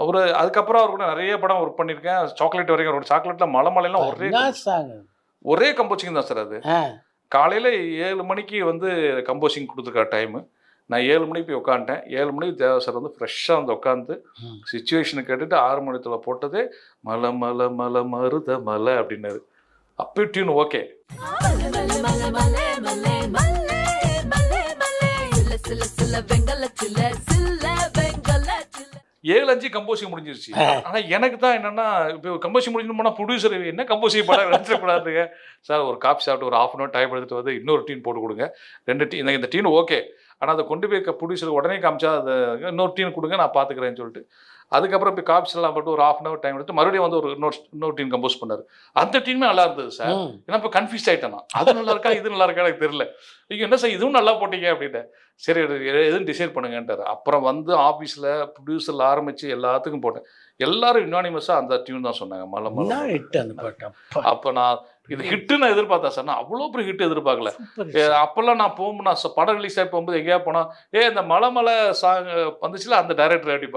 அவரு அதுக்கப்புறம் அவர் கூட நிறைய படம் ஒர்க் பண்ணியிருக்கேன். சாக்லேட் வரைக்கும் ஒரு சாக்லேட்ல மலைலாம் ஒரே கம்போசிங் தான் சார் அது. காலையில் 7 மணிக்கு வந்து கம்போசிங் கொடுத்துருக்காரு டைமு. நான் 7 மணிக்கு போய் உட்காந்துட்டேன். 7 மணிக்கு தேவா சார் வந்து ஃப்ரெஷ்ஷாக வந்து உட்காந்து சிச்சுவேஷனை கேட்டுட்டு 6 மணித்துல போட்டதே மலை மலை மலை மருத மலை அப்படின்னாரு. அப்போ டியூன் ஓகே. 7:05 கம்போசிங் முடிஞ்சிருச்சு. ஆனா எனக்கு தான் என்னன்னா, இப்போ கம்போசிங் முடிஞ்சு போனா ப்ரொடியூசர் என்ன கம்போசிங் படம் நினைச்சிடக்கூடாதுங்க. சார் ஒரு காப்பி சாப்பிட்டு ஒரு 1/2 hour டைம் எடுத்துட்டு வந்து இன்னொரு டீன் போட்டு கொடுங்க. 2 டீன் இந்த டீன் ஓகே. ஆனால் அதை கொண்டு போய் ப்ரொடியூசர் உடனே காமிச்சா அதை இன்னொரு டீன் கொடுங்க நான் பார்த்துக்கிறேன்னு சொல்லிட்டு அதுக்கப்புறம் போய் காப்ஸ் எல்லாம் போட்டு ஒரு 1/2 hour டைம் எடுத்து மறுபடியும் வந்து ஒரு இன்னொரு டீம் கம்போஸ் பண்ணாரு. அந்த டீமே நல்லா இருந்தது சார். ஏன்னா இப்போ கன்ஃபியூஸ் ஆகிட்டேன் நான். அது நல்லா இருக்கா இது நல்லா இருக்கா எனக்கு தெரியல. நீங்கள் என்ன சார் இதுவும் நல்லா போட்டீங்க அப்படின்ட்டு. சரி எதுவும் டிசைட் பண்ணுங்கன்ட்டார். அப்புறம் வந்து ஆஃபீஸில் ப்ரொடியூசரில் ஆரம்பித்து எல்லாத்துக்கும் போட்டேன். எல்லாரும் யுனானிமஸாக அந்த டியூன் தான் சொன்னாங்க. மலை மலை. அப்போ நான் இது ஹிட்டு நான் எதிர்பார்த்தேன் சார். நான் அவ்வளோ பெரிய ஹிட் எதிர்பார்க்கல. அப்போல்லாம் நான் படம் ரிலீஸ் ஆகி போகும்போது எங்கேயா போனால் இந்த மலை மலை சாங் வந்துச்சுல அந்த டைரக்டர் எப்படி